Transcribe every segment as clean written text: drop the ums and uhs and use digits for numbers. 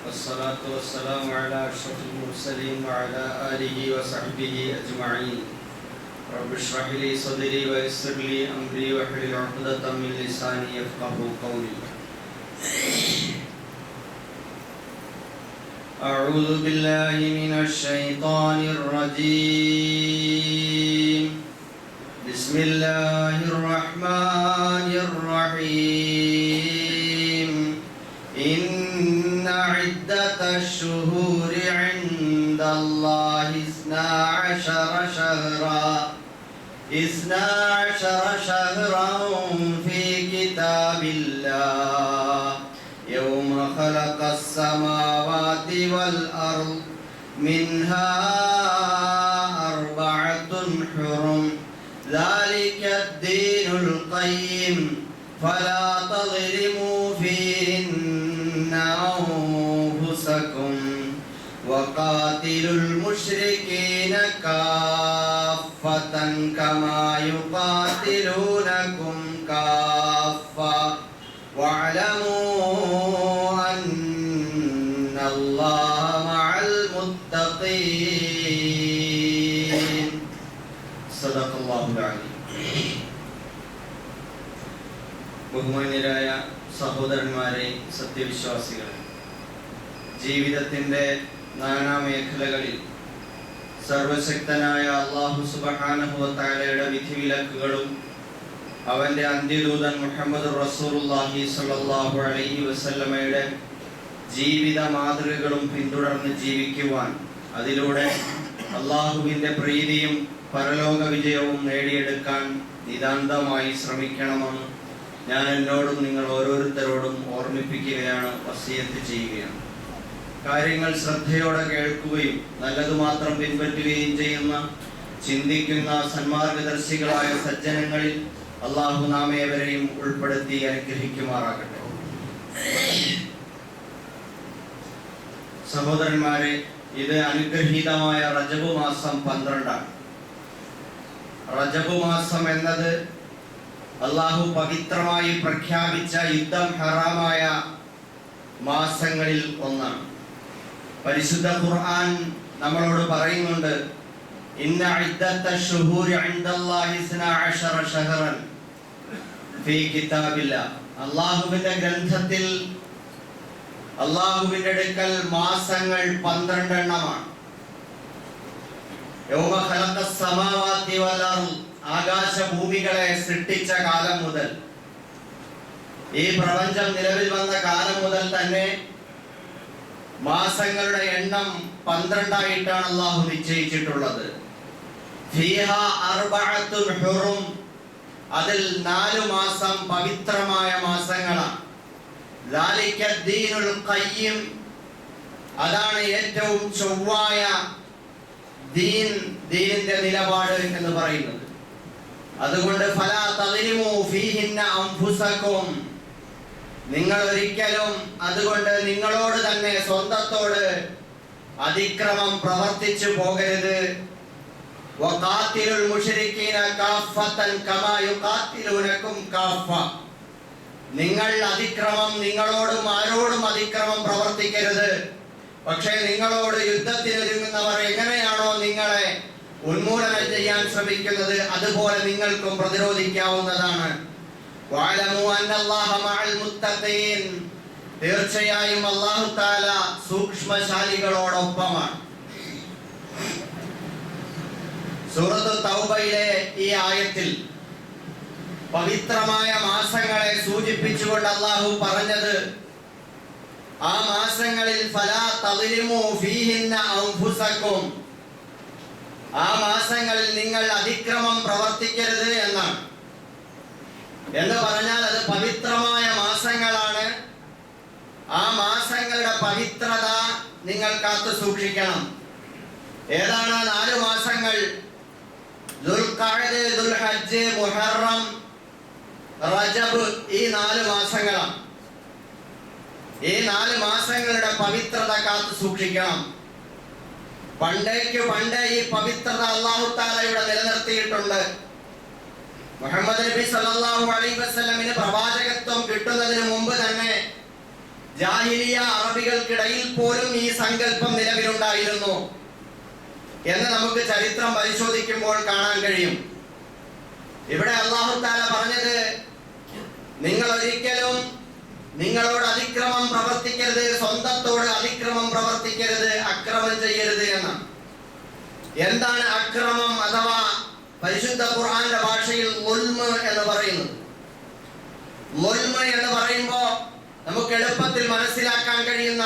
والصلاة والسلام على أشرف المرسلين وعلى آله وصحبه أجمعين. رب اشرح لي صدري ويسر لي أمري واحلل عقدة من لساني يفقهوا قولي. أعوذ بالله من الشيطان الرجيم. بسم الله الرحمن الرحيم. إن عدة الشهور عند الله 12 شهرا في كتاب الله يوم خلق السماوات والأرض منها 4 حرم ذلك الدين القيم فلا تظلموا فيهن أنفسكم وقاتلوا المشركين كافة كما يقاتلونكم كافة واعلموا أن الله مع المتقين. صدق الله العظيم. ബഹുമാന്യരായ സഹോദരന്മാരെ, സത്യവിശ്വാസികളെ, ജീവിതത്തിൻ്റെ നാനാമേഖലകളിൽ സർവശക്തനായ അല്ലാഹു സുബ്ഹാനഹു വ തആലയുടെ വിധിവിലക്കുകളും അവൻ്റെ അന്ത്യദൂതൻ മുഹമ്മദ് റസൂലുള്ളാഹി സ്വല്ലല്ലാഹു അലൈഹി വസല്ലമയുടെ ജീവിത മാതൃകകളും പിന്തുടർന്ന് ജീവിക്കുവാൻ, അതിലൂടെ അല്ലാഹുവിൻ്റെ പ്രീതിയും പരലോക വിജയവും നേടിയെടുക്കാൻ നിതാന്തമായി ശ്രമിക്കണമെന്ന് ഞാൻ എന്നോടും നിങ്ങൾ ഓരോരുത്തരോടും ഓർമ്മിപ്പിക്കുകയാണ്, വസിയത്ത് ചെയ്യുകയാണ്. കാര്യങ്ങൾ ശ്രദ്ധയോടെ കേൾക്കുകയും നല്ലതു മാത്രം പിൻപറ്റുകയും ചെയ്യുന്ന, ചിന്തിക്കുന്ന സന്മാർഗദർശികളായ സജ്ജനങ്ങളിൽ അല്ലാഹു നാം ഏവരെയും ഉൾപ്പെടുത്തി അനുഗ്രഹിക്കുമാറാകട്ടെ. സഹോദരന്മാരെ, ഇത് അനുഗ്രഹീതമായ റജബ് മാസം 12 റജബ് മാസം എന്നത് അല്ലാഹു പവിത്രമായി പ്രഖ്യാപിച്ച യുദ്ധം ഹറാമായ മാസങ്ങളിൽ ഒന്നാണ്. പരിശുദ്ധ ഖുർആൻ നമ്മളോട് പറയുന്നുണ്ട്, ഇന്ന ഇദ്ദത്തശ് ശുഹൂരി ഇൻദല്ലാഹി 12 ശഹറൻ ഫീ കിതാബില്ലാഹ്. അല്ലാഹുവിന്റെ ഗ്രന്ഥത്തിൽ, അല്ലാഹുവിന്റെ അടുക്കൽ മാസങ്ങൾ 12 എണ്ണമാണ്. യൗമ ഖലഖസ് സമാവാതി വൽ അർദ്, ആകാശഭൂമികളെ സൃഷ്ടിച്ച കാലം മുതൽ, ഈ പ്രപഞ്ചം നിലവിൽ വന്ന കാലം മുതൽ തന്നെ മാസങ്ങളുടെ എണ്ണം 12 ആയിട്ടാണ് അല്ലാഹു നിശ്ചയിച്ചിട്ടുള്ളത്. ഫീഹാ 4 ഹുറും, അതിൽ 4 മാസം പവിത്രമായ മാസങ്ങളാണ്. ദാലിക ദീനുൽ ഖയ്യിം, അതാണ് ഏറ്റവും ചൊവ്വായ ദീനിന്റെ നിലപാട് എന്ന് പറയുന്നത്. അതുകൊണ്ട് ഫലാ തളിമു ഫീഹിന്ന അൻഫുസകും, നിങ്ങൾ ഒരിക്കലും അതുകൊണ്ട് നിങ്ങളോട് തന്നെ, സ്വന്തത്തോട് അതിക്രമം പ്രവർത്തിച്ചു പോകരുത്. വഖാതിലുൽ മുശ്രികീന കാഫത്തൻ കമാ യുഖാതിലൂനകും കാഫ, നിങ്ങൾ അതിക്രമം, നിങ്ങളോടും ആരോടും അതിക്രമം പ്രവർത്തിക്കരുത്. പക്ഷേ നിങ്ങളോട് യുദ്ധത്തിനൊരുങ്ങുന്നവർ എങ്ങനെയാണോ നിങ്ങളെ ഉന്മൂലനം ചെയ്യാൻ ശ്രമിക്കുന്നത്, അതുപോലെ നിങ്ങൾക്കും പ്രതിരോധിക്കാവുന്നതാണ്. വഅലമു അന്നല്ലാഹ മഅൽ മുത്തഖീൻ, തീർച്ചയായും അല്ലാഹു തആല സൂക്ഷ്മശാലികളോടൊപ്പമാണ്. സൂറത്ത് തൗബയിലെ ഈ ആയത്തിൽ പവിത്രമായ മാസങ്ങളെ സൂചിപ്പിച്ചുകൊണ്ട് അല്ലാഹു പറഞ്ഞത്, ആ മാസങ്ങളിൽ ഫലാ തളിമു ഫീഹിന്ന അൻഫുസകും, ആ മാസങ്ങളിൽ നിങ്ങൾ അതിക്രമം പ്രവർത്തിക്കരുത് എന്നാണ്. എന്ന് പറഞ്ഞാൽ അത് പവിത്രമായ മാസങ്ങളാണ്. ആ മാസങ്ങളുടെ പവിത്രത നിങ്ങൾ കാത്തു സൂക്ഷിക്കണം. ഏതാണ് 4 മാസങ്ങൾ? ദുൽഖഅദ, ദുൽഹജ്ജ്, മുഹറം, റജബ്, ഈ 4 മാസങ്ങളാണ്. ഈ 4 മാസങ്ങളുടെ പവിത്രത കാത്തു സൂക്ഷിക്കണം. പണ്ട് ഈ പവിത്രത അല്ലാഹു തആല ഇവിടെ നിലനിർത്തിയിട്ടുണ്ട്. മുഹമ്മദ് നബി സല്ലല്ലാഹു അലൈഹി വസല്ലമിന് പ്രവാചകത്വം കിട്ടുന്നതിന് മുമ്പ് തന്നെ ജാഹിലിയ അറബികൾക്കിടയിൽ പോലും ഈ സങ്കല്പം നിലവിലുണ്ടായിരുന്നു എന്ന് നമുക്ക് ചരിത്രം പരിശോധിക്കുമ്പോൾ കാണാൻ കഴിയും. ഇവിടെ അല്ലാഹു തആല പറഞ്ഞത്, നിങ്ങൾ ഒരിക്കലും നിങ്ങളോട് അതിക്രമം പ്രവർത്തിക്കരുത്, സ്വന്തത്തോട് അതിക്രമം പ്രവർത്തിക്കരുത്, അക്രമം ചെയ്യരുത് എന്നാണ്. എന്താണ് അക്രമം അഥവാ പരിശുദ്ധ ഖുർആന്റെ ഭാഷയിൽ ളുൽമ് എന്ന് പറയുന്നത്? ളുൽമ് എന്ന് പറയുമ്പോൾ നമുക്ക് എളുപ്പത്തിൽ മനസ്സിലാക്കാൻ കഴിയുന്ന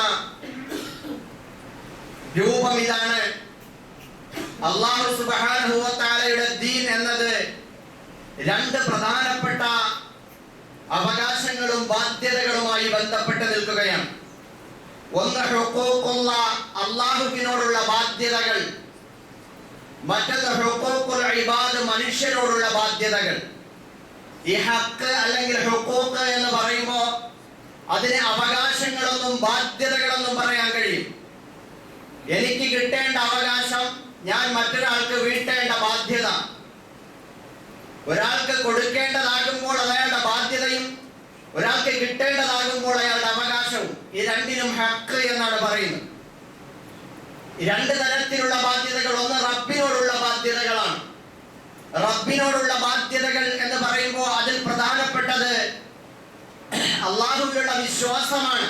രൂപം ഇതാണ്. അല്ലാഹു സുബ്ഹാനഹു വ തആലയുടെ ദീൻ എന്നത് രണ്ട് പ്രധാനപ്പെട്ട അവകാശങ്ങളും ബാധ്യതകളുമായി ബന്ധപ്പെട്ട് നിൽക്കുകയാണ്. ഒന്ന് ഹുഖൂഖുല്ലാഹ്, അല്ലാഹുവിനോടുള്ള ബാധ്യതകൾ. മറ്റൊന്ന് ഹുഖൂഖുൽ ഇബാദ്, മനുഷ്യരോടുള്ള ബാധ്യതകൾ. ഈ ഹഖ് അല്ലെങ്കിൽ ഹുഖൂഖ് എന്ന് പറയുമ്പോൾ അതിന് അവകാശങ്ങളൊന്നും ബാധ്യതകളൊന്നും പറയാൻ കഴിയും. എനിക്ക് കിട്ടേണ്ട അവകാശം ഞാൻ മറ്റൊരാൾക്ക് വീട്ടേണ്ട ബാധ്യത. ഒരാൾക്ക് കൊടുക്കേണ്ടതാകുമ്പോൾ അയാളുടെ ബാധ്യതയും ഒരാൾക്ക് കിട്ടേണ്ടതാകുമ്പോൾ അയാളുടെ അവകാശവും, ഈ രണ്ടിനും ഹഖ് എന്നാണ് പറയുന്നത്. രണ്ട് തരത്തിലുള്ള ബാധ്യതകൾ. ഒന്ന് റബ്ബിനോടുള്ള ബാധ്യതകളാണ്. റബ്ബിനോടുള്ള ബാധ്യതകൾ എന്ന് പറയുമ്പോൾ അതിൽ പ്രധാനപ്പെട്ടത് അല്ലാഹുവിലുള്ള വിശ്വാസമാണ്.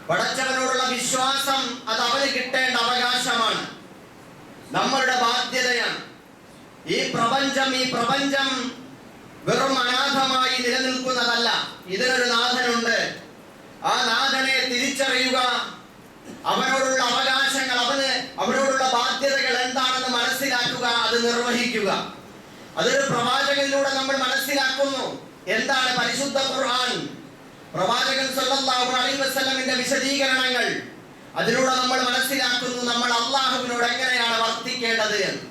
പടച്ചവനോടുള്ള വിശ്വാസം അത് അവന് കിട്ടേണ്ട അവകാശമാണ്, നമ്മളുടെ ബാധ്യതയാണ്. ഈ പ്രപഞ്ചം വെറും അനാഥമായി നിലനിൽക്കുന്നതല്ല. ഇതിനൊരു നാഥനുണ്ട്. ആ നാഥനെ തിരിച്ചറിയുക, അവനോടുള്ള അവകാശങ്ങൾ, അവനോടുള്ള ബാധ്യതകൾ എന്താണെന്ന് മനസ്സിലാക്കുക, അത് നിർവഹിക്കുക. അതൊരു പ്രവാചകനിലൂടെ നമ്മൾ മനസ്സിലാക്കുന്നു. എന്താണ് പരിശുദ്ധ ഖുർആൻ? പ്രവാചകൻ സല്ലല്ലാഹു അലൈഹി വസല്ലമിന്റെ വിശദീകരണങ്ങൾ, അതിലൂടെ നമ്മൾ മനസ്സിലാക്കുന്നു നമ്മൾ അല്ലാഹുവിനോട് എങ്ങനെയാണ് വർത്തിക്കേണ്ടത് എന്ന്.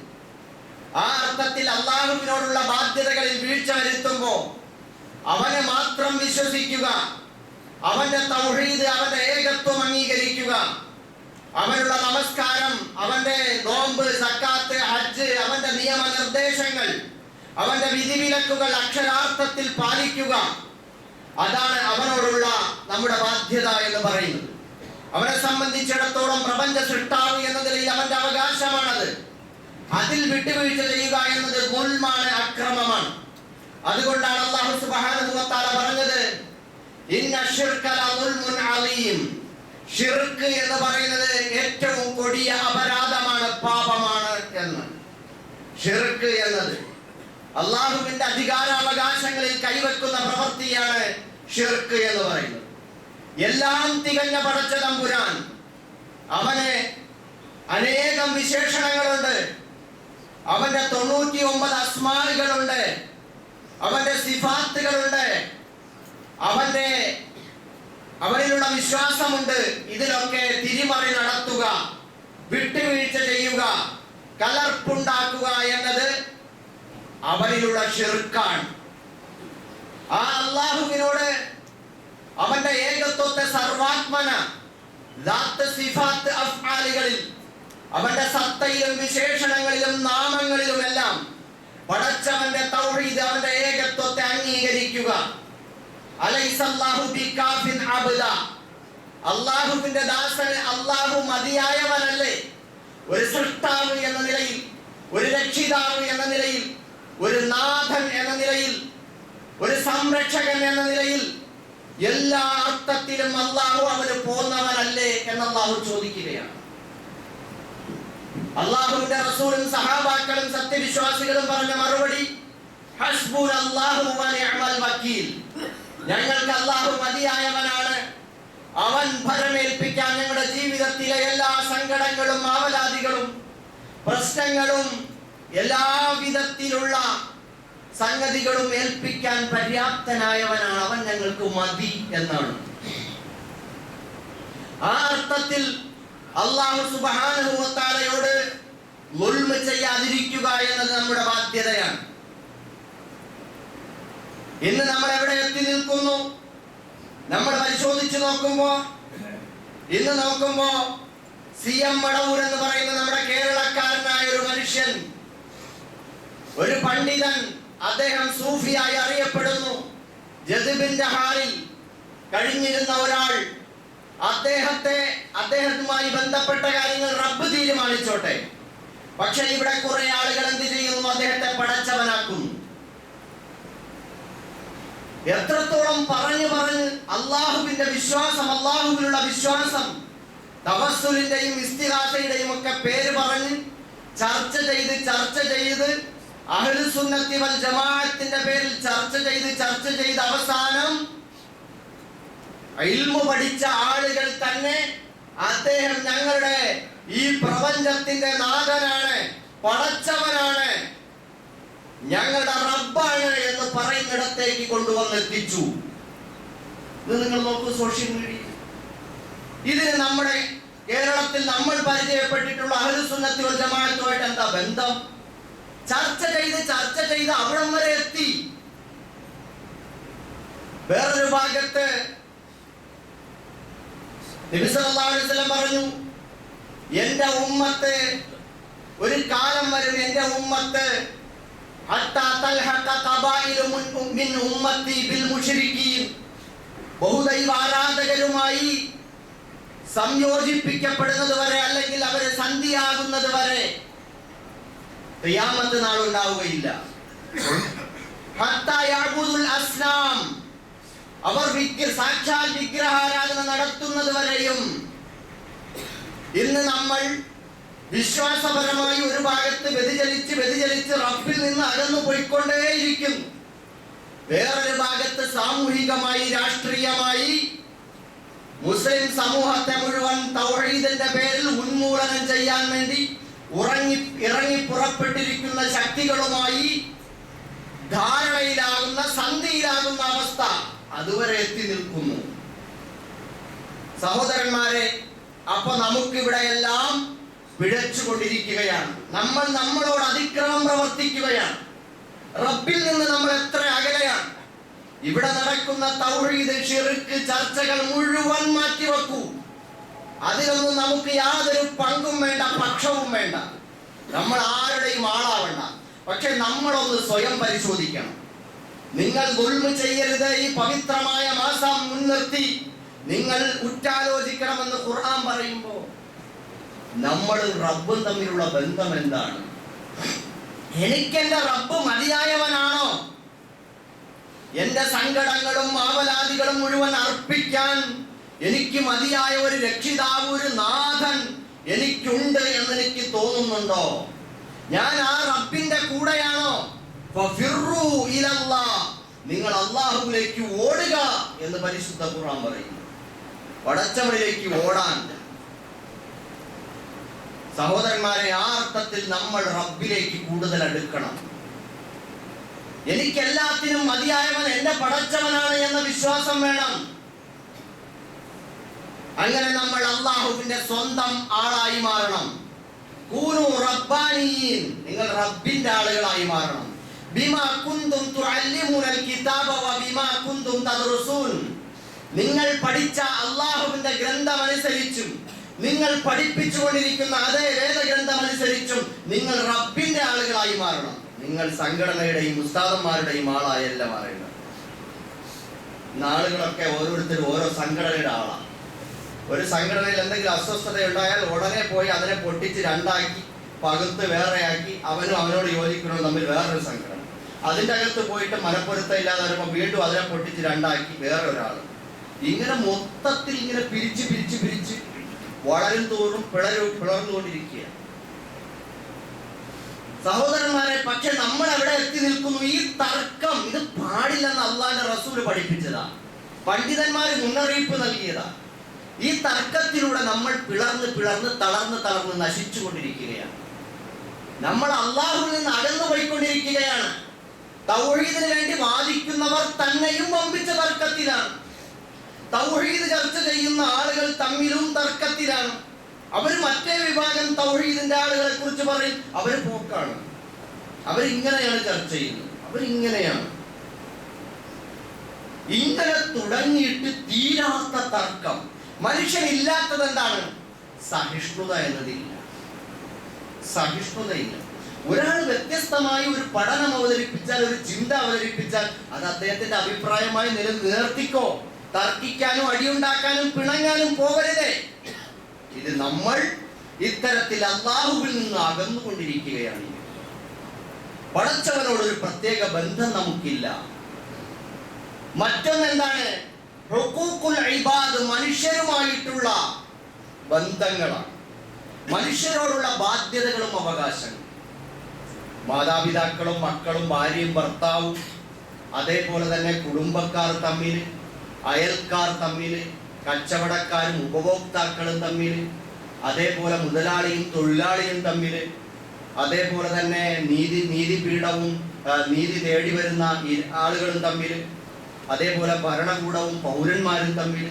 ആ അർത്ഥത്തിൽ അല്ലാഹുവിനോടുള്ള ബാധ്യതകളിൽ വീഴ്ച വരുത്തുമ്പോൾ അവനെ മാത്രം വിശ്വസിക്കുക, അവന്റെ തൗഹീദ്, അവന്റെ ഏകത്വം അംഗീകരിക്കുക, അവനുള്ള നമസ്കാരം, അവന്റെ നോമ്പ്, സക്കാത്ത്, ഹജ്ജ്, അവന്റെ നിയമനിർദ്ദേശങ്ങൾ, അവന്റെ വിധിവിലക്കുകൾ അക്ഷരാർത്ഥത്തിൽ പാലിക്കുക. അതാണ് അവനോടുള്ള നമ്മുടെ ബാധ്യത എന്ന് പറയുന്നത്. അവനെ സംബന്ധിച്ചിടത്തോളം പ്രപഞ്ച സൃഷ്ടാവ് എന്ന നിലയിൽ അവന്റെ അവകാശമാണത്. അതിൽ വിട്ടുവീഴ്ച ചെയ്യുക എന്നത് ഗുൽമാണ്, അക്രമമാണ്. അതുകൊണ്ടാണ് അല്ലാഹു സുബ്ഹാനഹു വ തആല പറഞ്ഞത്, ഇന്ന ശിർക ലദുൽമുൻ അലീം. ശിർക്ക് എന്ന് പറയുന്നത് ഏറ്റവും കൊടിയ അപരാധമാണ്, പാപമാണ് എന്ന്. ശിർക്ക് എന്നത് അല്ലാഹുവിന്റെ അധികാരാവകാശങ്ങളിൽ കൈവെക്കുന്ന പ്രവൃത്തിയാണ് ശിർക്ക് എന്ന് പറയുന്നത്. എല്ലാം തികഞ്ഞ പടച്ച തമ്പുരാൻ, അവന് അനേകം വിശേഷണങ്ങളുണ്ട്, അവന്റെ 99 അസ്മാകളുണ്ട്, അവന്റെ സിഫാത്തുകളുണ്ട്, അവനിലുള്ള വിശ്വാസമുണ്ട്. ഇതിലൊക്കെ തിരിമറി നടത്തുക, വിട്ടുവീഴ്ച ചെയ്യുക, കലർപ്പുണ്ടാക്കുക എന്നത് അവനിലുള്ള ശിർക്കാണ്. ആ അല്ലാഹുവിനോട് അവന്റെ ഏകത്വത്തെ സർവാത്മന ദാത്ത്, സിഫാത്ത്, അഫ്ആലുകളിൽ, അവന്റെ സത്തയിലും വിശേഷണങ്ങളിലും നാമങ്ങളിലുമെല്ലാം പടച്ചവന്റെ തൗഹീദ്, അവന്റെ ഏകത്വത്തെ അംഗീകരിക്കുക. അലൈസല്ലാഹു ബികാഫിൻ അബ്ദ. അല്ലാഹുവിന്റെ ദാസന് അല്ലാഹു മതിയായവനല്ലേ? ഒരു സൃഷ്ടാവ് എന്ന നിലയിൽ, ഒരു രക്ഷിതാവ് എന്ന നിലയിൽ, ഒരു നാഥൻ എന്ന നിലയിൽ, ഒരു സംരക്ഷകൻ എന്ന നിലയിൽ എല്ലാ അർത്ഥത്തിലും അല്ലാഹു അവന് പോന്നവനല്ലേ എന്ന് അല്ലാഹു ചോദിക്കുകയാണ്. അല്ലാഹുവിന്റെ റസൂലും സഹാബാക്കളും സത്യവിശ്വാസികളും പറഞ്ഞ മറുപടി, ഹസ്ബുനല്ലാഹു വ നിഅമൽ വക്കീൽ. ഞങ്ങൾക്ക് അല്ലാഹു മതിയായവനാണ്, അവൻ ഭരമേൽപ്പിക്കാൻ ഞങ്ങളുടെ ജീവിതത്തിലെ എല്ലാ സങ്കടങ്ങളും ആവലാദികളും പ്രശ്നങ്ങളും എല്ലാ വിധത്തിലുള്ള സംഗതികളും ഏൽപ്പിക്കാൻ പര്യാപ്തനായവനാണ്, അവൻ ഞങ്ങൾക്ക് മതി എന്നാണ്. ആ അർത്ഥത്തിൽ അല്ലാഹു സുബ്ഹാനഹു വ തആലയോട് ളുൽമ് ചെയ്യാതിരിക്കുക എന്നത് നമ്മുടെ ബാധ്യതയാണ്. ഇന്ന് നമ്മൾ എവിടെ എത്തി നിൽക്കുന്നു? നമ്മൾ പരിശോധിച്ചു നോക്കുമ്പോൾ CM മടവൂർ എന്ന് പറയുന്ന നമ്മുടെ കേരളക്കാരനായ ഒരു മനുഷ്യൻ, ഒരു പണ്ഡിതൻ, അദ്ദേഹം സൂഫിയായി അറിയപ്പെടുന്നു. ജദ്ബിന്റെ ഹാലിൽ കഴിഞ്ഞിരുന്ന ഒരാൾ അദ്ദേഹവുമായി ബന്ധപ്പെട്ട കാര്യങ്ങൾ റബ്ബ് തീരുമാനിച്ചോട്ടെ. പക്ഷെ ഇവിടെ കുറെ ആളുകൾ എന്ത് ചെയ്യുന്നു? അദ്ദേഹത്തെ പടച്ചവനാക്കുന്നു. എത്രത്തോളം പറഞ്ഞു അള്ളാഹുവിന്റെ വിശ്വാസം, അള്ളാഹുവിനുള്ള വിശ്വാസം, തവസ്സുലിന്റെയും ഇസ്തിഗാസയുടെയും ഒക്കെ പേര് പറഞ്ഞ് ചർച്ച ചെയ്ത് അഹ്ലുസുന്നത്തി വൽ ജമാഅത്തിന്റെ പേരിൽ ചർച്ച ചെയ്ത് അവസാനം ഇൽമു പഠിച്ച ആളുകൾ തന്നെ അദ്ദേഹം ഞങ്ങളുടെ ഈ പ്രപഞ്ചത്തിന്റെ നാഥനാണ്, പടച്ചവനാണ്, ഞങ്ങളുടെ റബ്ബാണ് എന്ന് പറയുന്നിടത്തേക്ക് കൊണ്ടുവന്നെത്തിച്ചു. ഇത് നിങ്ങൾ നോക്കൂ, സോഷ്യൽ മീഡിയ. ഇതിന് നമ്മുടെ കേരളത്തിൽ നമ്മൾ പരിചയപ്പെട്ടിട്ടുള്ള അഹ്ലുസുന്നത്തി വൽ ജമാഅത്തുമായിട്ട് എന്താ ബന്ധം? ചർച്ച ചെയ്ത് അവിടം വരെ എത്തി. വേറൊരു ഭാഗത്ത് നബി സല്ലല്ലാഹു അലൈഹി വസല്ലം പറഞ്ഞു, എന്റെ ഉമ്മത്ത്, ഒരു കാലം വരും എന്റെ ഉമ്മത്ത് ഹത്താ തൽഹഖ ഖബായിലു മിൻ ഉമ്മത്തി ബിൽ മുശ്രിക്കീൻ, ബഹുദൈവ ആരാധകരുമായി സംയോജിപ്പിക്കപ്പെടുന്നത് വരെ, അല്ലെങ്കിൽ അവരെ സന്ധിയാകുന്നത് വരെ ഖിയാമത്ത് നാൾ ഉണ്ടാവുകയില്ല. ഹത്താ യഅബുദുൽ അസ്നാം, അവർ സാക്ഷാൽ വിഗ്രഹാരാധന നടത്തുന്നത് വരെയും. ഇന്ന് നമ്മൾ വിശ്വാസപരമായി ഒരു ഭാഗത്ത് വ്യതിചലിച്ച് റബ്ബിൽ നിന്ന് അകന്നു പോയിക്കൊണ്ടേയിരിക്കും. വേറൊരു ഭാഗത്ത് സാമൂഹികമായി, രാഷ്ട്രീയമായി മുസ്ലിം സമൂഹത്തെ മുഴുവൻ തൗഹീദിന്റെ പേരിൽ ഉന്മൂലനം ചെയ്യാൻ വേണ്ടി ഇറങ്ങി പുറപ്പെട്ടിരിക്കുന്ന ശക്തികളുമായി ധാരണയിലാകുന്ന, സന്ധിയിലാകുന്ന അവസ്ഥ അതുവരെ എത്തി നിൽക്കുന്നു. സഹോദരന്മാരെ, അപ്പൊ നമുക്കിവിടെ എല്ലാം പിഴച്ചുകൊണ്ടിരിക്കുകയാണ്. നമ്മൾ നമ്മളോട് അതിക്രമം പ്രവർത്തിക്കുകയാണ്. റബ്ബിൽ നിന്ന് നമ്മൾ എത്ര അകലെയാണ്. ഇവിടെ നടക്കുന്ന തൗഹീദ്, ശിർക്ക് ചർച്ചകൾ മുഴുവൻ മാറ്റിവെക്കൂ. അതിലൊന്നും നമുക്ക് യാതൊരു പങ്കും വേണ്ട, പക്ഷവും വേണ്ട. നമ്മൾ ആരുടെയും ആളാവണ്ട. പക്ഷെ നമ്മളൊന്ന് സ്വയം പരിശോധിക്കണം. നിങ്ങൾ ദുൽമ ചെയ്യരുത്. ഈ പവിത്രമായ മാസം മുൻനിർത്തി നിങ്ങൾ ഉറ്റാലോചിക്കണമെന്ന് ഖുർആൻ പറയുമ്പോൾ നമ്മളും റബ്ബും തമ്മിലുള്ള ബന്ധം എന്താണ്? എനിക്കെന്റെ റബ്ബ് മതിയായവനാണോ? എന്റെ സങ്കടങ്ങളും ആവലാദികളും മുഴുവൻ അർപ്പിക്കാൻ എനിക്ക് മതിയായ ഒരു രക്ഷിതാവ്, ഒരു നാഥൻ എനിക്കുണ്ട് എന്ന് എനിക്ക് തോന്നുന്നുണ്ടോ? ഞാൻ ആ റബ്ബിന്റെ കൂടെയാണോ? ഫഫിറു ഇലല്ലാഹ്, നിങ്ങൾ അല്ലാഹുവിലേക്ക് ഓടുക എന്ന് പരിശുദ്ധ ഖുർആൻ പറയുന്നു. പടച്ചവനിലേക്ക് ഓടാൻ. സഹോദരന്മാരെ, ആ അർത്ഥത്തിൽ നമ്മൾ റബ്ബിലേക്ക് കൂടുതൽ അടുക്കണം. എനിക്കെല്ലാത്തിനും മതിയായവൻ എന്റെ പടച്ചവനാണ് എന്ന വിശ്വാസം വേണം. അങ്ങനെ നമ്മൾ അല്ലാഹുവിന്റെ സ്വന്തം ആളായി മാറണം. കൂനു റബ്ബാനിയീൻ, നിങ്ങൾ റബ്ബിന്റെ ആളുകളായി മാറണം. ബിമാ കുന്തും തുഅല്ലിമുനൽ കിതാബ വബിമാ കുന്തും തദ്റുസൂൻ, നിങ്ങൾ പഠിച്ച അല്ലാഹുവിന്റെ ഗ്രന്ഥം അനുസരിച്ചും നിങ്ങൾ പഠിപ്പിച്ചുകൊണ്ടിരിക്കുന്ന അതേ വേദഗ്രന്ഥം അനുസരിച്ചും നിങ്ങൾ റബ്ബിന്റെ ആളുകളായി മാറണം. നിങ്ങൾ സംഘടനയുടെയും ഉസ്താദന്മാരുടെയും ആളായല്ല മാറേണ്ടത്. ആളുകളൊക്കെ ഓരോരുത്തരും ഓരോ സംഘടനയുടെ ആളാണ്. ഒരു സംഘടനയിൽ എന്തെങ്കിലും അസ്വസ്ഥത ഉണ്ടായാൽ ഉടനെ പോയി അതിനെ പൊട്ടിച്ച് രണ്ടാക്കി പകുത്ത് വേറെയാക്കി അവനും അവനോട് യോജിക്കുന്നതും തമ്മിൽ വേറൊരു സംഘടന. അതിൻ്റെ അകത്ത് പോയിട്ട് മനപ്പൊരുത്തം ഇല്ലാതെ വരുമ്പോൾ വീണ്ടും അതിനെ പൊട്ടിച്ച് രണ്ടാക്കി വേറെ ഒരാൾ. ഇങ്ങനെ മൊത്തത്തിൽ ഇങ്ങനെ പിരിച്ച് വളരും തോറും പിളർന്നുകൊണ്ടിരിക്കുക. സഹോദരന്മാരെ, പക്ഷെ നമ്മൾ എവിടെ എത്തി നിൽക്കുന്നു? ഈ തർക്കം ഇത് പാടില്ലെന്ന് അള്ളാന്റെ റസൂല് പഠിപ്പിച്ചതാ, പണ്ഡിതന്മാര് മുന്നറിയിപ്പ് നൽകിയതാ. ഈ തർക്കത്തിലൂടെ നമ്മൾ പിളർന്ന് തളർന്ന് നശിച്ചുകൊണ്ടിരിക്കുകയാണ്. നമ്മൾ അള്ളാഹുവിൽ നിന്ന് അകന്നു പോയിക്കൊണ്ടിരിക്കുകയാണ്. തൗഹീദിന് വേണ്ടി വാദിക്കുന്നവർ തന്നെയും വമ്പിച്ച തർക്കത്തിലാണ്. തൗഹീദ് ചർച്ച ചെയ്യുന്ന ആളുകൾ തമ്മിലും തർക്കത്തിലാണ്. അവർ മറ്റേ വിഭാഗം തൗഹീദിന്റെ ആളുകളെ കുറിച്ച് പറയും അവർ പോക്കാണ്, അവരിങ്ങനെയാണ് ചർച്ച ചെയ്യുന്നത്, അവരിങ്ങനെയാണ്. ഇങ്ങനെ തുടങ്ങിയിട്ട് തീരാത്ത തർക്കം. മനുഷ്യനില്ലാത്തത് എന്താണ്? സഹിഷ്ണുത എന്നതില്ല, സഹിഷ്ണുതയില്ല. ഒരാൾ വ്യത്യസ്തമായി ഒരു പഠനം അവതരിപ്പിച്ചാൽ, ഒരു ചിന്ത അവതരിപ്പിച്ചാൽ അത് അദ്ദേഹത്തിന്റെ അഭിപ്രായമായി നിലനിർത്തിക്കോ. തർക്കിക്കാനും അടിയുണ്ടാക്കാനും പിണങ്ങാനും പോകരുതേ. ഇത് നമ്മൾ ഇത്തരത്തിൽ അല്ലാഹുവിൽ നിന്ന് അകന്നുകൊണ്ടിരിക്കുകയാണ്. പടച്ചവനോടൊരു പ്രത്യേക ബന്ധം നമുക്കില്ല. മറ്റൊന്നെന്താണ്? ഹുഖൂഖുൽ ഇബാദ്, മനുഷ്യരുമായിട്ടുള്ള ബന്ധങ്ങളാണ്, മനുഷ്യരോടുള്ള ബാധ്യതകളും അവകാശങ്ങളും. മാതാപിതാക്കളും മക്കളും ഭാര്യയും ഭർത്താവും, അതേപോലെ തന്നെ കുടുംബക്കാർ തമ്മിൽ, അയൽക്കാർ തമ്മിൽ, കച്ചവടക്കാരും ഉപഭോക്താക്കളും തമ്മിൽ, അതേപോലെ മുതലാളിയും തൊഴിലാളിയും തമ്മിൽ, അതേപോലെ തന്നെ നീതിപീഠവും നീതി തേടി വരുന്ന ആളുകളും തമ്മിൽ, അതേപോലെ ഭരണകൂടവും പൗരന്മാരും തമ്മിൽ,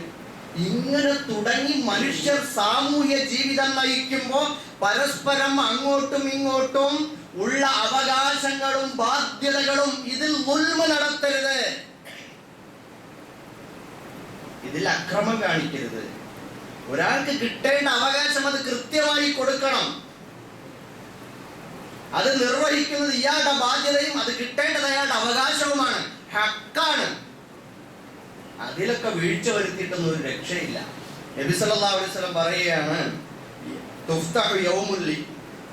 ഇങ്ങനെ തുടങ്ങി മനുഷ്യർ സാമൂഹ്യ ജീവിതം നയിക്കുമ്പോൾ പരസ്പരം അങ്ങോട്ടും ഇങ്ങോട്ടും ഉള്ള അവകാശങ്ങളും ബാധ്യതകളും ഇതിൽ ദുൽമ നടത്തരുത്, ഇതിൽ അക്രമം കാണിക്കരുത്. ഒരാൾക്ക് കിട്ടേണ്ട അവകാശം അത് കൃത്യമായി കൊടുക്കണം. അത് നിർവഹിക്കുന്നത് ഇയാളുടെ ബാധ്യതയും അത് കിട്ടേണ്ടത് അയാളുടെ അവകാശവുമാണ്, ഹക്കാണ്. അതിലൊക്കെ വീഴ്ച വരുത്തിയിട്ടൊന്നും ഒരു രക്ഷയില്ല. നബി സല്ലല്ലാഹു അലൈഹി വസല്ലം പറയുകയാണ്,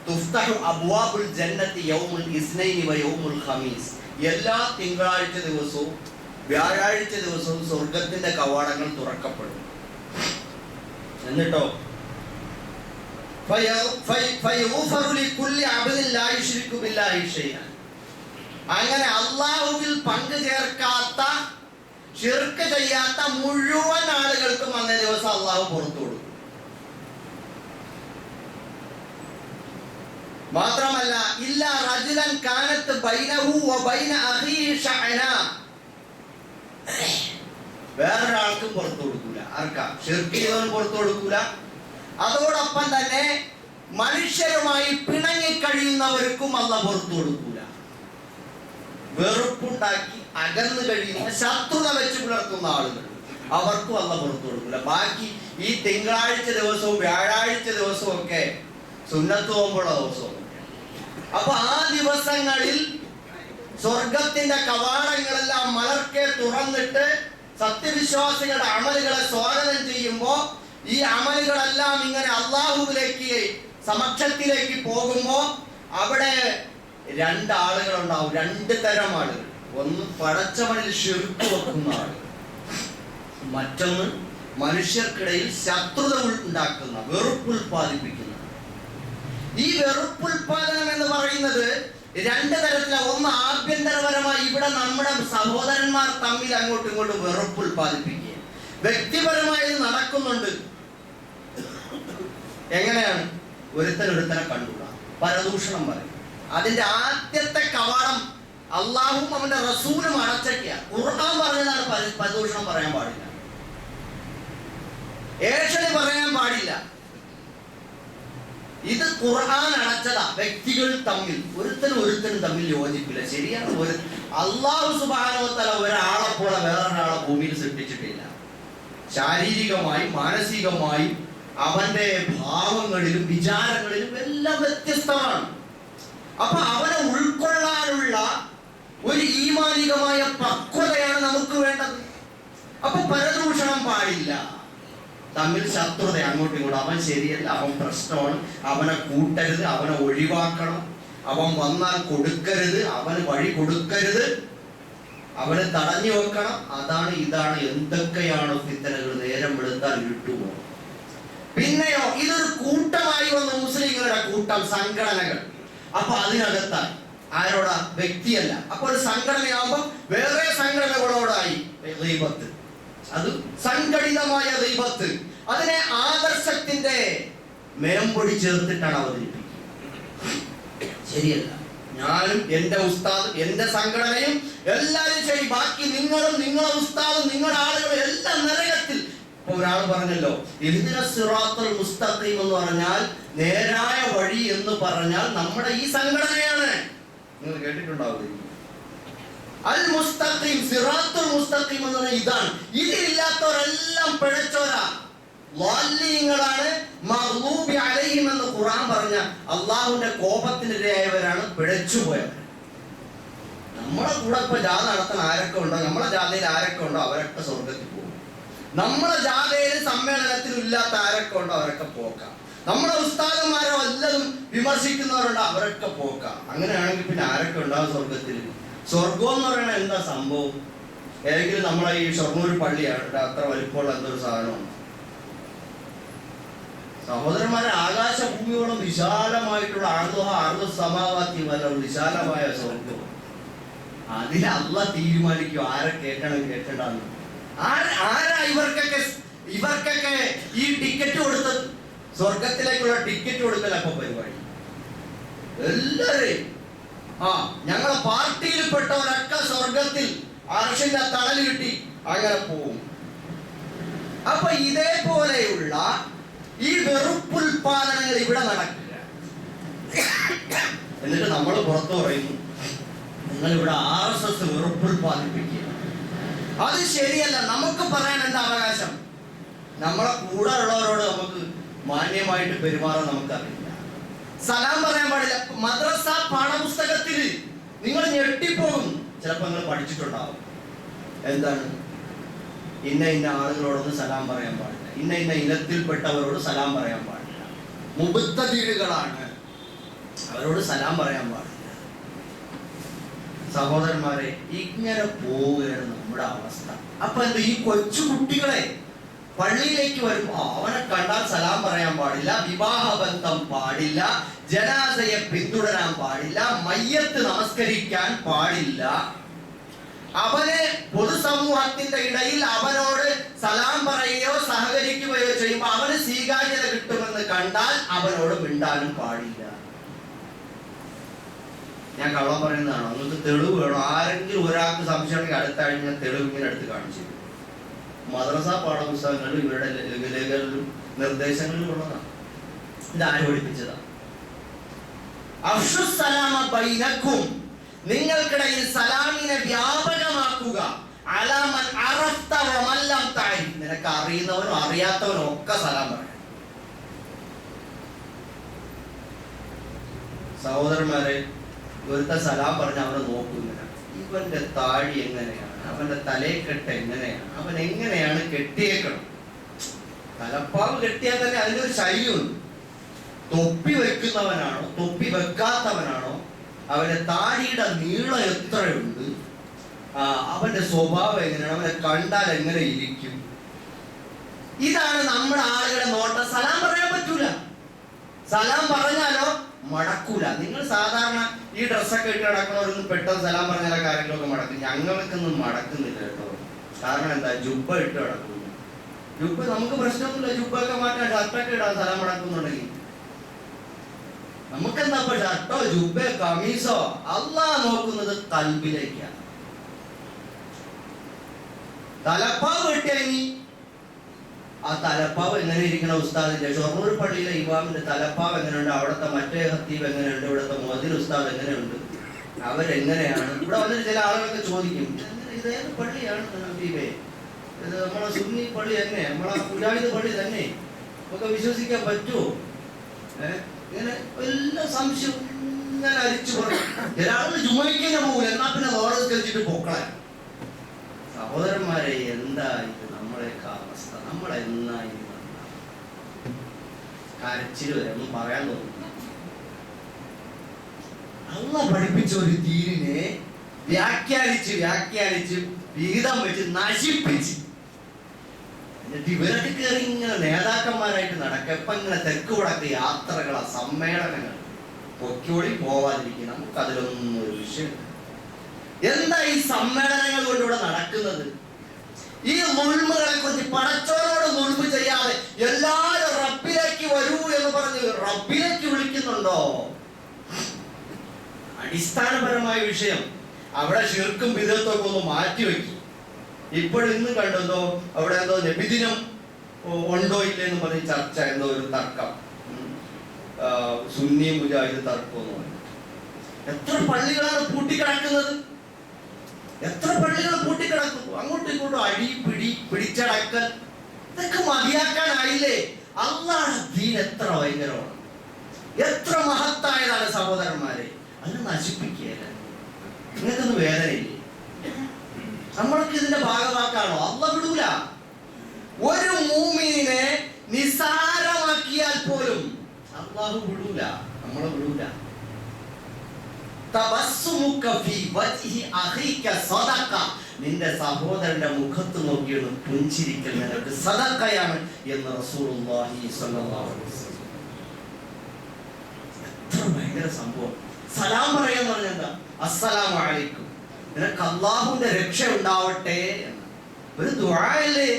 തുഫ്തഹു അബ്വാബുൽ ജന്നത്തി യൗമുൽ ഇസ്നൈനി വ യൗമുൽ ഖമീസ്. എല്ലാ തിങ്കളാഴ്ച ദിവസവും വ്യാഴാഴ്ച ദിവസവും സ്വർഗത്തിന്റെ കവാടങ്ങൾ തുറക്കപ്പെടും. എന്നിട്ടോ അങ്ങനെ അല്ലാഹുവിൽ പങ്കു ചേർക്കാത്ത, ശിർക്ക് ചെയ്യാത്ത മുഴുവൻ ആളുകൾക്കും അന്നേ ദിവസം അല്ലാഹു പുറത്തു കൊടുക്കും. മാത്രമല്ല, ഇല്ല റജുലൻ കാനത്ത് ബൈനഹു വ ബൈന അഖീഹി ശഅന, വേറൊരാൾക്കും പുറത്തു കൊടുക്കൂല. ആർക്കാ? ശിർക്ക് ചെയ്തവൻ പുറത്തു കൊടുക്കൂല. അതോടൊപ്പം തന്നെ മനുഷ്യരുമായി പിണങ്ങി കഴിയുന്നവർക്കും അല്ലാഹു പുറത്തു കൊടുക്കൂല. വെറുപ്പുണ്ടാക്കി അകന്നു കഴിയുന്ന, ശത്രുത വെച്ച് പുലർത്തുന്ന ആളുകൾ, അവർക്കും അല്ലാഹു പുറത്തു കൊടുക്കൂല. ബാക്കി ഈ തിങ്കളാഴ്ച ദിവസവും വ്യാഴാഴ്ച ദിവസവും ഒക്കെ സുന്നത്ത് നോമ്പുള്ള ദിവസവും. അപ്പൊ ആ ദിവസങ്ങളിൽ സ്വർഗത്തിന്റെ കവാടങ്ങളെല്ലാം മലർക്കെ തുറന്നിട്ട് സത്യവിശ്വാസികളുടെ അമലുകളെ സ്വാഗതം ചെയ്യുമ്പോ ഈ അമലുകളെല്ലാം ഇങ്ങനെ അല്ലാഹുവിലേക്ക്, സമക്ഷത്തിലേക്ക് പോകുമ്പോ അവിടെ രണ്ടാളുകളുണ്ടാവും, രണ്ട് തരം ആളുകൾ. ഒന്ന് പടച്ചവനിൽ ശിർക്ക് വെക്കുന്ന ആളുകൾ, മറ്റൊന്ന് മനുഷ്യർക്കിടയിൽ ശത്രുത ഉണ്ടാക്കുന്ന, വെറുപ്പുൽപാദിപ്പിക്കുന്ന. ഈ വെറുപ്പുൽപാദനം എന്ന് പറയുന്നത് രണ്ട് തരത്തിലാണ്. ഒന്ന് ആഭ്യന്തരപരമായി, ഇവിടെ നമ്മുടെ സഹോദരന്മാർ തമ്മിൽ അങ്ങോട്ടും ഇങ്ങോട്ടും വെറുപ്പുൽപാദിപ്പിക്കുക. വ്യക്തിപരമായി ഇത് നടക്കുന്നുണ്ട്. എങ്ങനെയാണ്? ഒരുത്തനെ കണ്ടുകൂടാ, പരദൂഷണം പറയും. അതിന്റെ ആദ്യത്തെ കവാടം അള്ളാഹും അവന്റെ റസൂലും അടച്ചൊക്കെയാ. ഖുർആൻ പറഞ്ഞതാണ് പരദൂഷണം പറയാൻ പാടില്ല, ഏഷണി പറയാൻ പാടില്ല. ഇത് ഖുർആൻ അടച്ചതാ. വ്യക്തികൾ തമ്മിൽ ഒരുത്തനും തമ്മിൽ യോജിപ്പില്ല. ശരിയാണ്. അല്ലാഹു സുബ്ഹാനഹു വ തആല ഒരാളെ പോലെ വേറൊരാളെ ഭൂമിയിൽ സൃഷ്ടിച്ചിട്ടില്ല. ശാരീരികമായും മാനസികമായും അവന്റെ ഭാവങ്ങളിലും വിചാരങ്ങളിലും എല്ലാം വ്യത്യസ്തമാണ്. അപ്പൊ അവനെ ഉൾക്കൊള്ളാനുള്ള ഒരു ഈമാനികമായ പക്വതയാണ് നമുക്ക് വേണ്ടത്. അപ്പൊ പരദൂഷണം പാടില്ല, തമ്മിൽ ശത്രുത അങ്ങോട്ടും ഇങ്ങോട്ടും. അവൻ ശരിയല്ല, അവൻ പ്രശ്നമാണ്, അവനെ കൂട്ടരുത്, അവനെ ഒഴിവാക്കണം, അവൻ വന്നാൽ കൊടുക്കരുത്, അവന് വഴി കൊടുക്കരുത്, അവനെ തടഞ്ഞു വെക്കണം. അതാണ് ഇതാണ് എന്തൊക്കെയാണ് ഫിത്തനകൾ. നേരം വെളുത്താൽ ഇരുട്ടുമോ. പിന്നെയോ ഇതൊരു കൂട്ടമായി വന്ന മുസ്ലിങ്ങളുടെ കൂട്ടം, സംഘടനകൾ. അപ്പൊ അതിനകത്തായി ആരോടാ? വ്യക്തിയല്ല. അപ്പൊ ഒരു സംഘടനയാകുമ്പോൾ വേറെ സംഘടനകളോടായി ഗീബത്ത്. അത് സംഘടിതമായ ഗീബത്ത്. അതിനെ ആദർശത്തിന്റെ മേമ്പൊടി ചേർത്തിട്ടാണ് അവതരിപ്പിക്കുന്നത്. ശരിയല്ല. ഞാനും എന്റെ ഉസ്താദ്, എന്റെ സംഘടനയും എല്ലാവരും ശരി, ബാക്കി നിങ്ങളും നിങ്ങളെ ഉസ്താദും നിങ്ങളുടെ ആളുകളും എല്ലാം നരകത്തിൽ. അപ്പൊ ഒരാൾ പറഞ്ഞല്ലോ, ഇഹ്ദിന സിറാത്തുൽ മുസ്തഖീം എന്ന് പറഞ്ഞാൽ നേരായ വഴി എന്ന് പറഞ്ഞാൽ നമ്മുടെ ഈ സംഘടനയാണ്. നിങ്ങൾ കേട്ടിട്ടുണ്ടാവില്ല. അൽ മുസ്തഖീം, സിറാത്തുൽ മുസ്തഖീം എന്ന് പറഞ്ഞാൽ ഇതാണ്. ഇതിലില്ലാത്തവരെല്ലാം പിഴച്ചോരാ, ളാലിങ്ങളാണ്, മഗ്ലൂബി അലൈഹിം എന്ന് ഖുർആൻ പറഞ്ഞ അള്ളാഹുവിന്റെ കോപത്തിനിരയായവരാണ്, പിഴച്ചുപോയവർ. നമ്മളെ കൂടെ ഇപ്പൊ ജാഥ നടത്താൻ ആരൊക്കെ ഉണ്ടോ, നമ്മളെ ജാഥയിൽ ആരൊക്കെ ഉണ്ടോ അവരൊക്കെ സ്വർഗത്തിൽ പോകും. നമ്മളെ ജാഥയിലും സമ്മേളനത്തിലും ഇല്ലാത്ത ആരൊക്കെ ഉണ്ടോ അവരൊക്കെ പോക്കാം. നമ്മുടെ ഉസ്താദന്മാരോ വല്ലതും വിമർശിക്കുന്നവരുണ്ടോ അവരൊക്കെ പോക്കാം. അങ്ങനെയാണെങ്കിൽ പിന്നെ ആരൊക്കെ ഉണ്ടാവും സ്വർഗത്തിൽ? സ്വർഗം എന്ന് പറയുന്നത് എന്താ സംഭവം? ഏതെങ്കിലും നമ്മളെ ഈ ഷൊർണൂർ പള്ളിയാണ് അത്ര വലിപ്പമുള്ള എന്തൊരു സാധനമാണ്? സഹോദരന്മാരെ, ആകാശഭൂമിയോളം വിശാലമായിട്ടുള്ള സമാവാത്തി വല്ല വിശാലമായ സ്വർഗം. അതിൽ അള്ളാഹ് തീരുമാനിക്കും ആരെ കേൾക്കണം കേൾക്കണ്ടെന്ന്. ആരാ ഇവർക്കൊക്കെ ഈ ടിക്കറ്റ് കൊടുത്തത്? സ്വർഗത്തിലേക്കുള്ള ടിക്കറ്റ് കൊടുക്കല അപ്പൊ പരിപാടി. എല്ലാരെയും ഞങ്ങളെ പാർട്ടിയിൽപ്പെട്ടവരൊക്കെ സ്വർഗത്തിൽ അർശിന്റെ തണൽ കിട്ടി അങ്ങനെ പോവും. അപ്പൊ ഇതേപോലെയുള്ള ഈ വെറുപ്പുൽപാദനങ്ങൾ ഇവിടെ നടക്കില്ല. എന്നിട്ട് നമ്മൾ പുറത്തു പറയുന്നു നിങ്ങൾ ഇവിടെ RSS വെറുപ്പുൽപാദിപ്പിക്കുക. അത് ശരിയല്ല. നമുക്ക് പറയാൻ എന്താ അവകാശം? നമ്മളെ കൂടെ ഉള്ളവരോട് നമുക്ക് മാന്യമായിട്ട് പെരുമാറാൻ നമുക്കറിയില്ല. സലാം പറയാൻ പാടില്ല. മദ്രസ പാഠപുസ്തകത്തിൽ നിങ്ങൾ ഞെട്ടിപ്പോകും. ചിലപ്പോൾ നിങ്ങൾ പഠിച്ചിട്ടുണ്ടാവും. എന്താണ്? ഇന്ന ആളുകളോടൊന്നും സലാം പറയാൻ പാടില്ല, ഇന്ന ഇനത്തിൽപ്പെട്ടവരോട് സലാം പറയാൻ പാടില്ല, മുബത്തദീറുകളാണ്, അവരോട് സലാം പറയാൻ പാടില്ല. സഹോദരന്മാരെ, ഇങ്ങനെ പോവുകയാണ് നമ്മുടെ അവസ്ഥ. അപ്പൊ എന്ത്? ഈ കൊച്ചു കുട്ടികളെ പള്ളിയിലേക്ക് വരുമ്പോ അവനെ കണ്ടാൽ സലാം പറയാൻ പാടില്ല, വിവാഹ ബന്ധം പാടില്ല, ജനാസയെ പിന്തുടരാൻ പാടില്ല, മയ്യത്ത് നമസ്കരിക്കാൻ പാടില്ല. അവനെ പൊതുസമൂഹത്തിന്റെ ഇടയിൽ അവനോട് സലാം പറയുകയോ സഹകരിക്കുകയോ ചെയ്യുമ്പോൾ അവന് സ്വീകാര്യത കിട്ടുമെന്ന് കണ്ടാൽ അവനോട് മിണ്ടാനും പാടില്ല. ഞാൻ കള്ളം പറയുന്നതാണോ? നിങ്ങൾക്ക് തെളിവ് വേണോ? ആരെങ്കിലും ഒരാൾക്ക് സംശയം ഉണ്ടെങ്കിൽ അടുത്ത ആഴ്ച ഞാൻ തെളിവ് ഇങ്ങനെ എടുത്ത് കാണിച്ചു. മദ്രസ പാഠപുസ്തകങ്ങളിലും ഇവരുടെ ലേഖകളിലും നിർദ്ദേശങ്ങളിലും ഉള്ളതാണ്. ഇതാര് പഠിപ്പിച്ചതാ? അഫ്ശു സലാമ ബൈനക്കും, നിങ്ങൾക്കിടയിൽ സലാമിനെ വ്യാപകമാക്കുക. അലാമൻ അറഫ്ത വമൻ ലം തഅരിഫ്, നിനക്ക് അറിയുന്നവനും അറിയാത്തവനും ഒക്കെ സലാം പറയാം. സഹോദരന്മാരെ, ഒരുത്ത സലാം പറഞ്ഞ അവനെ നോക്കുന്ന ഇവന്റെ താടി എങ്ങനെയാണ്, അവന്റെ തലയെക്കെട്ട് എങ്ങനെയാണ്, അവൻ എങ്ങനെയാണ് കെട്ടിയേക്കണം. തലപ്പാവ് കെട്ടിയാൽ തന്നെ അതിനൊരു ശൈലിയുണ്ട്. തൊപ്പി വെക്കുന്നവനാണോ തൊപ്പി വെക്കാത്തവനാണോ, അവന്റെ താടിയുടെ നീളം എത്രയുണ്ട്, അവന്റെ സ്വഭാവം എങ്ങനെയാണ്, അവനെ കണ്ടാൽ എങ്ങനെ ഇരിക്കും, ഇതാണ് നമ്മുടെ ആളുകളുടെ നോട്ടം. സലാം പറയാൻ പറ്റൂല. സലാം പറഞ്ഞാലോ മടക്കൂല. നിങ്ങൾ സാധാരണ ഈ ഡ്രസ്സൊക്കെ ഇട്ട് നടക്കുന്നവരൊന്നും പെട്ടെന്ന് സലാം പറഞ്ഞാൽ കാര്യങ്ങളൊക്കെ മടക്കും. ഞങ്ങൾക്കൊന്നും മടക്കുന്നില്ല കേട്ടോ. കാരണം എന്താ? ജുബ്ബ ഇട്ട് നടക്കുന്നു. ജുബ്ബ നമുക്ക് പ്രശ്നമൊന്നുമില്ല. ജുബ്ബൊക്കെ മാറ്റാൻ, ഷർട്ടൊക്കെ ഇടാൻ സലാം മടക്കുന്നുണ്ടെങ്കിൽ നമുക്കെന്താ? ഇപ്പൊ ഷർട്ടോ ജുബ്ബോ കമീസോ? അള്ളാഹ് നോക്കുന്നത് കൽബിലേക്കാണ്. തലപ്പാവ് കെട്ടിയാൽ ആ തലപ്പാവ് എങ്ങനെ ഇരിക്കണ? ഉസ്താദിന്റെ ഷൊർണൂർ പള്ളിയിലെ ഇമാമിന്റെ തലപ്പാവ് എങ്ങനെയുണ്ട്, അവിടുത്തെ മറ്റേ ഹത്തീബ് എങ്ങനെയുണ്ട്, ഇവിടുത്തെ മുഅദ്ദിൻ ഉസ്താദ് എങ്ങനെയുണ്ട്, അവരെങ്ങനെയാണ്? ഇവിടെ വന്നിട്ട് ചില ആളുകളൊക്കെ ചോദിക്കും, ഇതേത് പള്ളിയാണ് ഹബീബേ? ഇത് നമ്മളെ സുന്നി പള്ളി തന്നെ, നമ്മളെ മുജാഹിദ് പള്ളി തന്നെ, നമുക്ക് വിശ്വസിക്കാൻ പറ്റുമോ? ഇങ്ങനെ എല്ലാ സംശയം ഇങ്ങനെ അരിച്ചു പറയും. ചില ആളുകൾ ജുമയ്ക്കന്നെ പോകില്ല, എന്നാ പിന്നെ വേറെ കഴിച്ചിട്ട് പൊക്കളെ. സഹോദരന്മാരെ, എന്താ ഇത് നമ്മളെയൊക്കെ അവസ്ഥ? നമ്മളെന്നാ കരച്ചിൽ വരെ ഒന്നും പറയാൻ തോന്നുന്നു. അള്ളാഹ് പഠിപ്പിച്ച ഒരു ദീനിനെ വ്യാഖ്യാനിച്ച് വിഹിതം വെച്ച് നശിപ്പിച്ച് എന്നിട്ട് ഇവരൊക്കെ കയറി ഇങ്ങനെ നേതാക്കന്മാരായിട്ട് നടക്കുക. ഇപ്പൊ ഇങ്ങനെ തെക്ക് വടക്ക് യാത്രകളാ, സമ്മേളനങ്ങൾ, പൊക്കോടി പോവാതിരിക്കും. നമുക്ക് അതിലൊന്നും ഒരു വിഷയം. എന്താ ഈ സമ്മേളനങ്ങൾ കൊണ്ട് ഇവിടെ നടക്കുന്നത്? ഈ നുൽമുകളെ കുറിച്ച് പടച്ചോനോട് നുൽമു ചെയ്യാതെ എല്ലാരും റബ്ബിലേക്ക് വരൂ എന്ന് പറഞ്ഞ് റബ്ബിലേക്ക് വിളിക്കുന്നുണ്ടോ? അടിസ്ഥാനപരമായ വിഷയം അവിടെ ശിർക്കും ബിദഅത്തും ഒന്ന് മാറ്റിവെക്കും. ഇപ്പോഴിന്ന് കണ്ടെന്തോ അവിടെ എന്തോ നബിദിനം ഉണ്ടോ ഇല്ലെന്ന് പറഞ്ഞ് ചർച്ച, എന്തോ ഒരു തർക്കം, സുന്നി മുജാഹിദ് തർക്കം എന്ന് പറഞ്ഞു. എത്ര പള്ളികളാണ് പൂട്ടിക്കിടക്കുന്നത്? എത്ര പള്ളികൾ പൂട്ടിക്കിടക്കുന്നു? അങ്ങോട്ടും ഇങ്ങോട്ടും അടി പിടിച്ചടക്കൽ, ഇതൊക്കെ മതിയാക്കാനായില്ലേ? അല്ലാഹുവിന്റെ ദീൻ എത്ര ഭയങ്കരമാണ്, എത്ര മഹത്തായതാണ് സഹോദരന്മാരെ. അതിനെ നശിപ്പിക്കുകയല്ല. നിങ്ങൾക്കൊന്നും വേദനയില്ലേ? നമ്മൾക്ക് ഇതിന്റെ ഭാഗമാക്കാണോ? അല്ലാഹ് വിടൂല. ഒരു മൂമിനെ നിസാരമാക്കിയാൽ പോലും അല്ലാഹു വിടൂല, നമ്മളെ വിടൂല. തബസ്സുമുക ഫീ വജ്ഹി അഖീക സദഖ, നിന്റെ സഹോദരന്റെ മുഖത്ത് നോക്കിയാണ് പുഞ്ചിരിക്കൽ നിനക്ക് സദഖയാണ് എന്ന് റസൂലുള്ളാഹി സ്വല്ലല്ലാഹു അലൈഹി വസല്ലം. എത്ര ഭയങ്കര സംഭവം. സലാം പറയാന്ന് പറഞ്ഞാൽ എന്താ? അസ്സലാമു അലൈക്കും, നിനക്ക് അല്ലാഹുവിന്റെ രക്ഷ ഉണ്ടാവട്ടെ. ഒരു ദുആ അല്ലേ,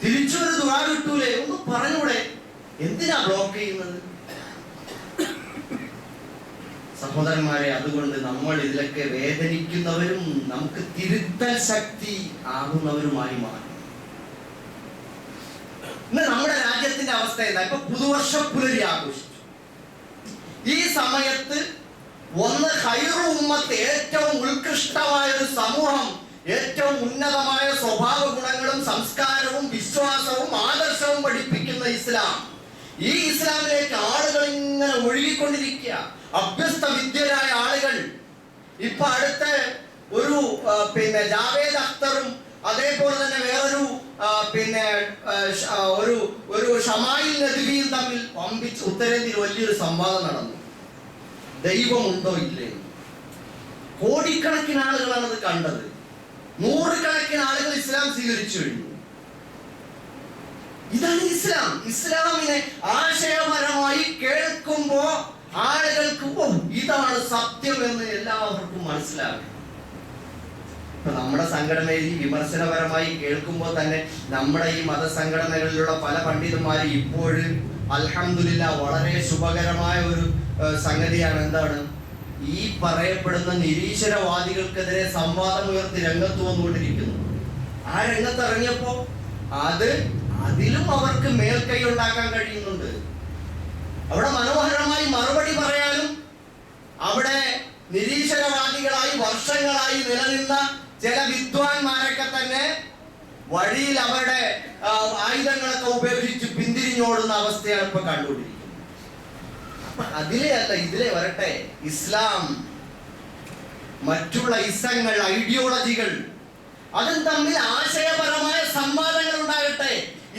തിരിച്ചൊരു ദുആ കിട്ടൂലേ? ഒന്ന് പറഞ്ഞൂടെ? എന്തിനാ ബ്ലോക്ക് ചെയ്യുന്നത്? സഹോദരന്മാരെ, അതുകൊണ്ട് നമ്മൾ ഇതിലൊക്കെ വേദനിക്കുന്നവരും നമുക്ക് തിരുത്തൽ ശക്തി ആകുന്നവരുമായി മാറും. ഇന്ന് നമ്മുടെ രാജ്യത്തിന്റെ അവസ്ഥ എന്താ? ഇപ്പൊ പുതുവർഷ പുലരി ആഘോഷിച്ചു. ഈ സമയത്ത് ഒന്ന് ഖൈറു ഉമ്മത്ത്, ഏറ്റവും ഉത്കൃഷ്ടമായ ഒരു സമൂഹം, ഏറ്റവും ഉന്നതമായ സ്വഭാവ ഗുണങ്ങളും സംസ്കാരവും വിശ്വാസവും ആദർശവും പഠിപ്പിക്കുന്ന ഇസ്ലാം, ഈ ഇസ്ലാമിലേക്ക് ആളുകൾ ഇങ്ങനെ ഒഴുകിക്കൊണ്ടിരിക്കുക. അഭ്യസ്ത വിദ്യരായ ആളുകൾ. ഇപ്പൊ അടുത്ത ഒരു ജാവേദ് അഖ്തറും അതേപോലെ തന്നെ വേറൊരു ഒരു ഷമായിൽ നദ്വിയും തമ്മിൽ പമ്പിച്ച് ഉത്തരേന്ത്യയിൽ വലിയൊരു സംവാദം നടന്നു. ദൈവമുണ്ടോ ഇല്ലേ? കോടിക്കണക്കിന് ആളുകളാണ് അത് കണ്ടത്. നൂറുകണക്കിന് ആളുകൾ ഇസ്ലാം സ്വീകരിച്ചു കഴിഞ്ഞു. ഇതാണ് ഇസ്ലാം. ഇസ്ലാമിനെ ആശയപരമായി കേൾക്കുമ്പോ ആളുകൾക്ക് ഇതാണ് സത്യം എന്ന് എല്ലാവർക്കും മനസ്സിലാകും. ഇപ്പൊ നമ്മുടെ സംഘടനയിൽ വിമർശനപരമായി കേൾക്കുമ്പോൾ തന്നെ നമ്മുടെ ഈ മതസംഘടനകളിലുള്ള പല പണ്ഡിതന്മാരും ഇപ്പോഴും അൽഹംദുലില്ലാ വളരെ ശുഭകരമായ ഒരു സംഗതിയാണ്. എന്താണ്? ഈ പറയപ്പെടുന്ന നിരീശ്വരവാദികൾക്കെതിരെ സംവാദം ഉയർത്തി രംഗത്ത് വന്നുകൊണ്ടിരിക്കുന്നു. ആ രംഗത്ത് ഇറങ്ങിയപ്പോ അതിലും അവർക്ക് മേൽക്കൈ ഉണ്ടാക്കാൻ കഴിയുന്നുണ്ട്. അവിടെ മനോഹരമായി മറുപടി പറയാനും അവിടെ നിരീശ്വരവാദികളായി വർഷങ്ങളായി നിലനിന്ന ചില വിദ്വാൻമാരൊക്കെ തന്നെ വഴിയിൽ അവരുടെ ആയുധങ്ങളൊക്കെ ഉപേക്ഷിച്ച് പിന്തിരിഞ്ഞോടുന്ന അവസ്ഥയാണ് ഇപ്പൊ കണ്ടുകൊണ്ടിരിക്കുന്നത്. അതിലെ അല്ല, ഇതിലെ വരട്ടെ. ഇസ്ലാം, മറ്റുള്ള ഇസങ്ങൾ, ഐഡിയോളജികൾ, അതും തമ്മിൽ ആശയപരമായ സംവാദങ്ങൾ ഉണ്ടാകട്ടെ.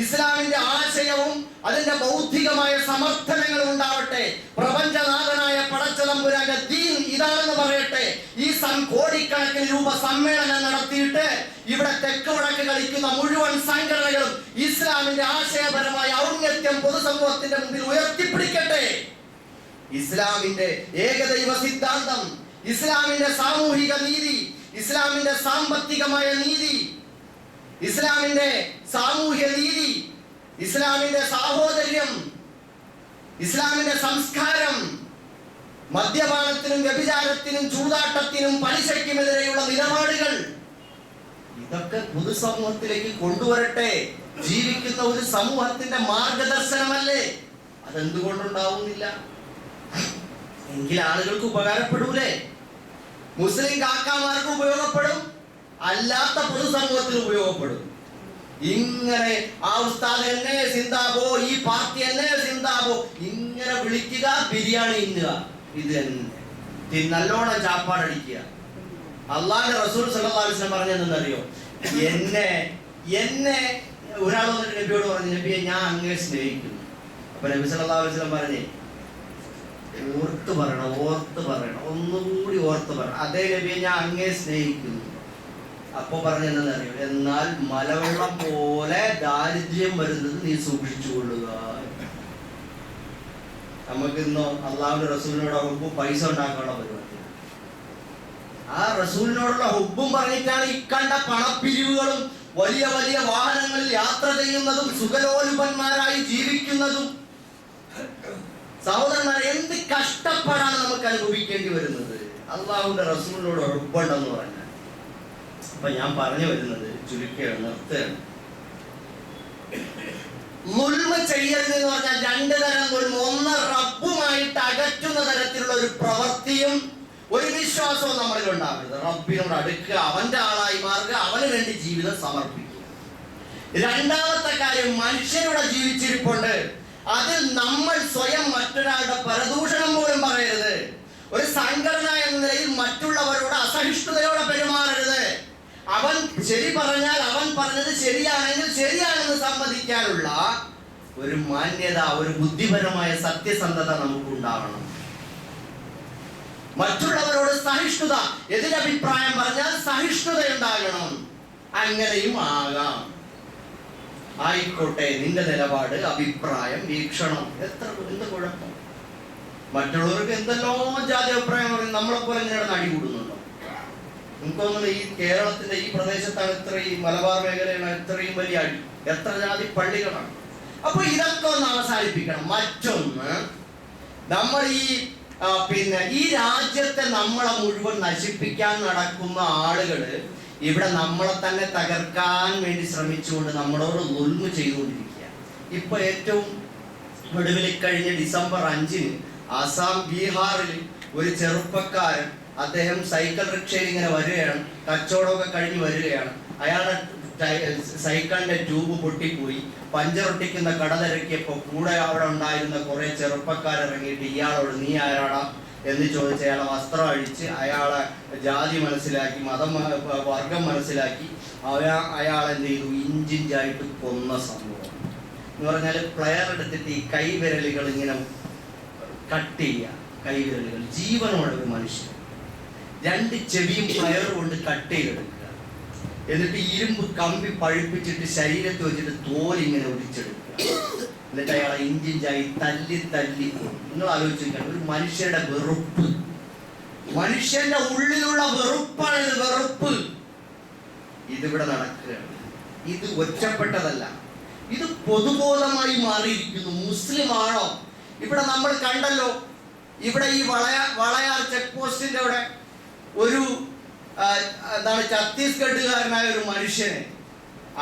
ഇസ്ലാമിന്റെ ആശയവും അതിന്റെ ബൗദ്ധികമായ സമർത്ഥനങ്ങളും ഉണ്ടാവട്ടെ. പ്രപഞ്ചനാഥനായ പടച്ചതമ്പുരാന്റെ ദീൻ ഇതാണെന്ന് പറയട്ടെ. ഈ കോടിക്കണക്കിന് രൂപ സമ്മേളനം നടത്തിയിട്ട് ഇവിടെ തെക്ക് വടക്ക് കളിക്കുന്ന മുഴുവൻ സംഘടനകളും ഇസ്ലാമിന്റെ ആശയപരമായ ഔന്നത്യം പൊതുസമൂഹത്തിന്റെ മുമ്പിൽ ഉയർത്തിപ്പിടിക്കട്ടെ. ഇസ്ലാമിന്റെ ഏകദൈവ സിദ്ധാന്തം, ഇസ്ലാമിന്റെ സാമൂഹിക നീതി, ഇസ്ലാമിന്റെ സാമ്പത്തികമായ നീതി, ഇസ്ലാമിന്റെ സാമൂഹ്യ നീതി, ഇസ്ലാമിന്റെ സാഹോദര്യം, ഇസ്ലാമിന്റെ സംസ്കാരം, മദ്യപാനത്തിനും വ്യഭിചാരത്തിനും ചൂതാട്ടത്തിനും പലിശയ്ക്കുമെതിരെയുള്ള നിലപാടുകൾ, ഇതൊക്കെ പൊതുസമൂഹത്തിലേക്ക് കൊണ്ടുവരട്ടെ. ജീവിക്കുന്ന ഒരു സമൂഹത്തിന്റെ മാർഗദർശനമല്ലേ? അതെന്തുകൊണ്ടുണ്ടാവുന്നില്ല? എങ്കിൽ ആളുകൾക്ക് ഉപകാരപ്പെടൂലേ? മുസ്ലിം കാക്കാമാർക്ക് ഉപയോഗപ്പെടും, അല്ലാത്ത പൊതുസമൂഹത്തിന് ഉപയോഗപ്പെടും. ഇങ്ങനെ ആ ഉസ്താദ് എന്നെ സിന്ദാബോ, ഈ പാർട്ടി എന്നെ സിന്ദാബോ, ഇങ്ങനെ വിളിക്കുക, ബിരിയാണി തിന്നുക, ഇത് തന്നെ നല്ലോണം ചാപ്പാടടിക്കുക. അള്ളാഹുവിന്റെ റസൂൽ സല്ലല്ലാഹു അലൈഹി വസല്ലം പറഞ്ഞെന്നറിയോ? എന്നെ ഒരാൾ വന്നിട്ട് നബിയോട് പറഞ്ഞു, നബിയെ ഞാൻ അങ്ങേ സ്നേഹിക്കുന്നു. അപ്പൊ നബി സല്ലല്ലാഹു അലൈഹി വസല്ലം പറഞ്ഞേ, ഓർത്ത് പറയണം, ഒന്നുകൂടി ഓർത്ത് പറയണം. അതേ നബിയെ ഞാൻ അങ്ങേ സ്നേഹിക്കുന്നു. അപ്പൊ പറഞ്ഞെന്നറിയോ? എന്നാൽ മലവെള്ളം പോലെ ദാരിദ്ര്യം വരുന്നത് നീ സൂക്ഷിച്ചു കൊള്ളുക. നമുക്കിന്നോ അള്ളാഹുവിന്റെ റസൂലിനോട് ഹുബ്ബ് പൈസ ഉണ്ടാക്കാനുള്ള പരിപാടി. ആ റസൂലിനോടുള്ള ഹുബ്ബും പറഞ്ഞിട്ടാണ് ഇക്കണ്ട പണപ്പിരിവുകളും വലിയ വലിയ വാഹനങ്ങളിൽ യാത്ര ചെയ്യുന്നതും സുഖലോലുപന്മാരായി ജീവിക്കുന്നതും. സഹോദരന്മാരെ, എന്ത് കഷ്ടപ്പാടാണ് നമുക്ക് അനുഭവിക്കേണ്ടി വരുന്നത് അള്ളാഹുവിന്റെ റസൂലിനോട് ഹുബ്ബുണ്ടെന്ന് പറഞ്ഞാൽ. അപ്പൊ ഞാൻ പറഞ്ഞു വരുന്നത് ചുരുക്കുകയാണ്, നിർത്തുകയാണ്. മുൽമ ചെയ്യരുത് എന്ന് പറഞ്ഞാൽ രണ്ടു തരം മുൽമ. ഒന്ന് റബ്ബുമായിട്ട് അകറ്റുന്ന തരത്തിലുള്ള ഒരു പ്രവൃത്തിയും ഒരു വിശ്വാസവും നമ്മളിൽ ഉണ്ടാവരുത്. റബ്ബിനോട് അടുക്കുക, അവന്റെ ആളായി മാറുക, അവന് വേണ്ടി ജീവിതം സമർപ്പിക്കുക. രണ്ടാമത്തെ കാര്യം, മനുഷ്യരുടെ ജീവിച്ചിരിപ്പുണ്ട്, അതിൽ നമ്മൾ സ്വയം മറ്റൊരാളുടെ പരദൂഷണം പോലും പറയരുത്. ഒരു സംഘടന എന്ന നിലയിൽ മറ്റുള്ളവരോട് അസഹിഷ്ണുതയോടെ പെരുമാറരുത്. അവൻ ശരി പറഞ്ഞാൽ അവൻ പറഞ്ഞത് ശരിയാണെങ്കിൽ ശരിയാണെന്ന് സമ്മതിക്കാനുള്ള ഒരു മാന്യത, ഒരു ബുദ്ധിപരമായ സത്യസന്ധത നമുക്കുണ്ടാവണം. മറ്റുള്ളവരോട് സഹിഷ്ണുത, എതിരഭിപ്രായം പറഞ്ഞാൽ സഹിഷ്ണുത ഉണ്ടാകണം. അങ്ങനെയും ആകാം. ആയിക്കോട്ടെ, നിന്റെ നിലപാട്, അഭിപ്രായം, വീക്ഷണം, എന്ത് കുഴപ്പം? മറ്റുള്ളവർക്ക് എന്തെല്ലോ ജാതി അഭിപ്രായം പറയും. നമ്മളെപ്പോലെ ഇങ്ങനെ അടി കൂടുന്നുണ്ടോ? എനിക്ക് തോന്നുന്നു ഈ കേരളത്തിന്റെ ഈ പ്രദേശത്താണ് ഇത്രയും, മലബാർ മേഖലയാണ് ഇത്രയും വലിയ അടി. എത്ര ജാതി പള്ളികളാണ്. അപ്പൊ ഇതൊക്കെ ഒന്ന് അവസാനിപ്പിക്കണം. മറ്റൊന്ന്, നമ്മൾ ഈ രാജ്യത്തെ നമ്മളെ മുഴുവൻ നശിപ്പിക്കാൻ നടക്കുന്ന ആളുകള് ഇവിടെ നമ്മളെ തന്നെ തകർക്കാൻ വേണ്ടി ശ്രമിച്ചുകൊണ്ട് നമ്മളോട് ദുൽമ ചെയ്തുകൊണ്ടിരിക്കുക. ഇപ്പൊ ഏറ്റവും ഒടുവിൽ കഴിഞ്ഞ ഡിസംബർ 5-ന് ആസാം ബീഹാറിൽ ഒരു ചെറുപ്പക്കാരൻ, അദ്ദേഹം സൈക്കിൾ റിക്ഷയിൽ ഇങ്ങനെ വരികയാണ്, കച്ചവടമൊക്കെ കഴിഞ്ഞ് വരികയാണ്. അയാളുടെ സൈക്കിളിന്റെ ട്യൂബ് പൊട്ടിപ്പോയി. പഞ്ചറൊട്ടിക്കുന്ന കട തിരക്കിയപ്പോൾ കൂടെ അവിടെ ഉണ്ടായിരുന്ന കുറെ ചെറുപ്പക്കാരിറങ്ങിയിട്ട് ഇയാളോട് നീ ആരാടാ എന്ന് ചോദിച്ച് അയാളെ വസ്ത്രം അഴിച്ച് അയാളെ ജാതി മനസ്സിലാക്കി, മതം വർഗം മനസ്സിലാക്കി അയാളെന്ത് ചെയ്തു, ഇഞ്ചിഞ്ചായിട്ട് കൊന്ന സംഭവം. എന്ന് പറഞ്ഞാൽ പ്ലെയർ എടുത്തിട്ട് ഈ കൈവിരലുകൾ ഇങ്ങനെ കട്ട് ചെയ്യുക. കൈവിരലുകൾ ജീവനോടെ ഒരു മനുഷ്യൻ 2 ചെവിയും പ്ലെയർ കൊണ്ട് കട്ട് ചെയ്തെടുക്കുക. എന്നിട്ട് ഇരുമ്പ് കമ്പി പഴുപ്പിച്ചിട്ട് ശരീരത്ത് വെച്ചിട്ട് തോലിങ്ങനെ ഒടിച്ചെടുക്കുക. എന്നിട്ട് അയാളെ ഇഞ്ചിഞ്ചായി തല്ലി നിങ്ങൾ ആലോചിക്കണം. ഒരു മനുഷ്യരുടെ വെറുപ്പ്, മനുഷ്യന്റെ ഉള്ളിലുള്ള വെറുപ്പാണിത്, വെറുപ്പ്. ഇതിവിടെ നടക്കുകയാണ്. ഇത് ഒറ്റപ്പെട്ടതല്ല, ഇത് പൊതുബോധമായി മാറിയിരിക്കുന്നു. മുസ്ലിം ആണോ? ഇവിടെ നമ്മൾ കണ്ടല്ലോ, ഇവിടെ ഈ വളയാർ ചെക്ക് പോസ്റ്റിന്റെ അവിടെ ഒരു ഛത്തീസ്ഗഡുകാരനായ ഒരു മനുഷ്യനെ,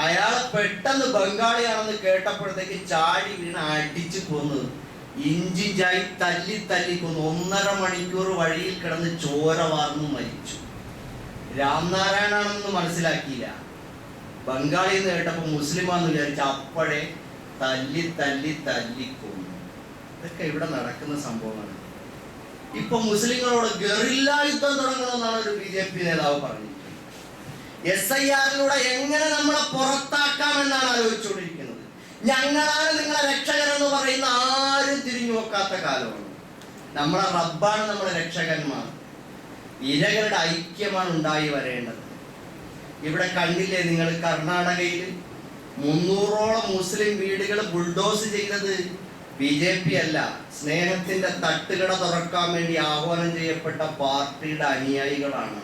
അയാളെ പെട്ടെന്ന് ബംഗാളിയാണെന്ന് കേട്ടപ്പോഴത്തേക്ക് ചാടി വീണ് അടിച്ചു കൊന്നു. ഇഞ്ചിഞ്ചായി തല്ലി കൊന്നു. 1.5 മണിക്കൂർ വഴിയിൽ കിടന്ന് ചോര വാർന്നു മരിച്ചു. രാംനാരായണാണെന്ന് മനസ്സിലാക്കിയില്ല. ബംഗാളി എന്ന് കേട്ടപ്പോ മുസ്ലിമാന്ന് വിചാരിച്ച അപ്പോഴേ തല്ലി കൊന്നു. ഇതൊക്കെ ഇവിടെ നടക്കുന്ന സംഭവമാണ്. ഇപ്പൊ മുസ്ലിങ്ങളോട് ഗറില്ല യുദ്ധം തുടങ്ങണമെന്നാണ് ഒരു BJP നേതാവ് പറഞ്ഞിരിക്കുന്നത്. SIR-ലൂടെ എങ്ങനെ നമ്മളെ പുറത്താക്കാമെന്നാണ് ആലോചിച്ചുകൊണ്ടിരിക്കുന്നത്. ഞങ്ങളാണ് നിങ്ങളെ രക്ഷകരെന്ന് പറയുന്ന ആരും തിരിഞ്ഞു നോക്കാത്ത കാലമാണ്. നമ്മളെ റബ്ബാണ് നമ്മളെ രക്ഷകന്മാർ. ഇരകളുടെ ഐക്യമാണ് ഉണ്ടായി വരേണ്ടത്. ഇവിടെ കണ്ടില്ലേ നിങ്ങൾ, കർണാടകയിൽ 300ഓളം മുസ്ലിം വീടുകൾ ബുൾഡോസ് ചെയ്തത് BJP അല്ല, സ്നേഹത്തിന്റെ തട്ടുകട തുറക്കാൻ വേണ്ടി ആഹ്വാനം ചെയ്യപ്പെട്ട പാർട്ടിയുടെ അനുയായികളാണ്.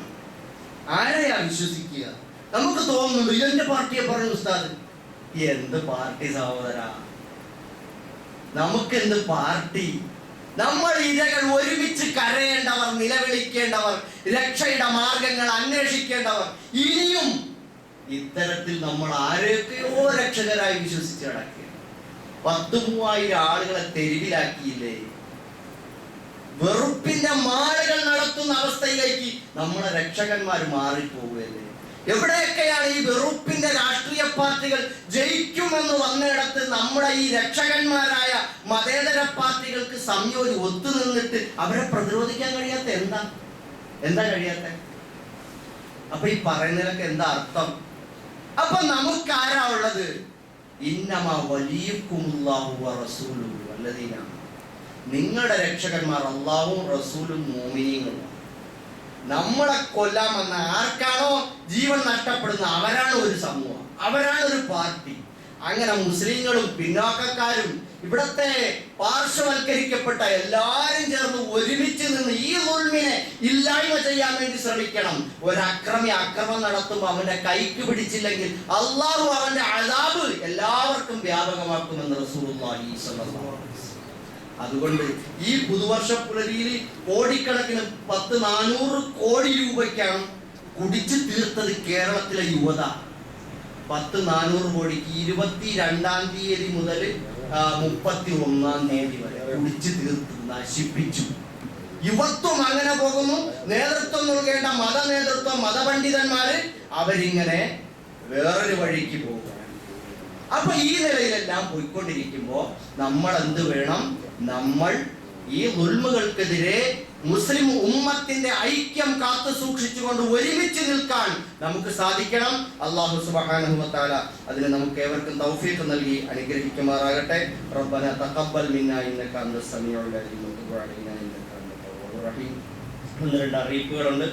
ആരെയാ വിശ്വസിക്കുക? നമുക്ക് തോന്നുന്നുണ്ട് ഇതെന്റെ പാർട്ടിയെ പറഞ്ഞു ഉസ്താദ്. എന്ത് പാർട്ടി സഹോദര? നമുക്കെന്ത് പാർട്ടി? നമ്മൾ ഇരകൾ ഒരുമിച്ച് കരയേണ്ടവർ, നിലവിളിക്കേണ്ടവർ, രക്ഷയുടെ മാർഗങ്ങൾ അന്വേഷിക്കേണ്ടവർ. ഇനിയും ഇത്തരത്തിൽ നമ്മൾ ആരെയൊക്കെയോ രക്ഷകരായി വിശ്വസിച്ച് കിടക്കുക. 10,000 ആളുകളെ തെരുവിലാക്കിയില്ലേ? വെറുപ്പിന്റെ മാളുകൾ നടത്തുന്ന അവസ്ഥയിലേക്ക് നമ്മളെ രക്ഷകന്മാർ മാറിപ്പോവുകയല്ലേ? എവിടെയൊക്കെയാണ് ഈ വെറുപ്പിന്റെ രാഷ്ട്രീയ പാർട്ടികൾ ജയിക്കുമെന്ന് വന്നിടത്ത് നമ്മുടെ ഈ രക്ഷകന്മാരായ മതേതര പാർട്ടികൾക്ക് ഒത്തുനിന്നിട്ട് അവരെ പ്രതിരോധിക്കാൻ കഴിയാത്ത എന്താ കഴിയാത്ത? അപ്പൊ ഈ പറയുന്നതിനൊക്കെ എന്താ അർത്ഥം? അപ്പൊ നമുക്കാരാ ഉള്ളത്? ഇന്നമാ വലിയക്കുമുല്ലാഹു വറസൂലുഹു വല്ലദീന, നിങ്ങളുടെ രക്ഷകന്മാർ അല്ലാഹുവും റസൂലും മുഅ്മിനീങ്ങളും. നമ്മളെ കൊല്ലാമെന്ന ആർക്കാണോ ജീവൻ നഷ്ടപ്പെടുന്ന അവരാണ് ഒരു സമൂഹം, അവരാണ് ഒരു പാർട്ടി. അങ്ങനെ മുസ്ലിങ്ങളും പിന്നാക്കക്കാരും ഇവിടത്തെ പാർശ്വവൽക്കരിക്കപ്പെട്ട എല്ലാരും ചേർന്ന് ഒരുമിച്ച് നിന്ന് ഈ ദുൽമിനെ ഇല്ലായ്മ ചെയ്യാൻ വേണ്ടി ശ്രമിക്കണം. അക്രമം നടത്തുമ്പോൾ അവന്റെ കൈക്ക് പിടിച്ചില്ലെങ്കിൽ അള്ളാഹു അവന്റെ അദാബ് എല്ലാവർക്കും വ്യാപകമാക്കുമെന്ന് റസൂലുള്ളാഹി സ്വല്ലല്ലാഹു അലൈഹി വസല്ലം. അതുകൊണ്ട് ഈ പുതുവർഷ പുലരിയിൽ കോടിക്കണക്കിന് 400 കോടി രൂപയ്ക്കാണ് കുടിച്ചു തീർത്തത് കേരളത്തിലെ യുവത. 400 കോടിക്ക് 22-ാം തീയതി മുതൽ 31-ാം തീയതി വരെ കുടിച്ചു തീർത്ത് നശിപ്പിച്ചു. യുവത്വം അങ്ങനെ പോകുന്നു. നേതൃത്വം നൽകേണ്ട മതനേതൃത്വം, മതപണ്ഡിതന്മാര് അവരിങ്ങനെ വേറൊരു വഴിക്ക് പോകുക. അപ്പൊ ഈ നിലയിലെല്ലാം പോയിക്കൊണ്ടിരിക്കുമ്പോ നമ്മൾ എന്ത് വേണം? നമ്മൾ ഈ ദുൽമുകൾക്കെതിരെ മുസ്ലിം ഉമ്മത്തിന്റെ ഐക്യം കാത്തു സൂക്ഷിച്ചുകൊണ്ട് ഒരുമിച്ച് നിൽക്കാൻ നമുക്ക് സാധിക്കണം. അല്ലാഹു സുബ്ഹാനഹു വ തആല അതിന് നമുക്ക് ഏവർക്കും തൗഫീഖ് നൽകി അനുഗ്രഹിക്കുമാറാകട്ടെ. റബ്ബന തഖബ്ബൽ മിന്നാ ഇന്നക അൻതസ് സമീഉൽ അലീം വതുബ് അലൈനാ ഇന്നക അൻതൽ തവ്വാബുർ റഹീം. 1-2 അറിയിപ്പുകളുണ്ട്.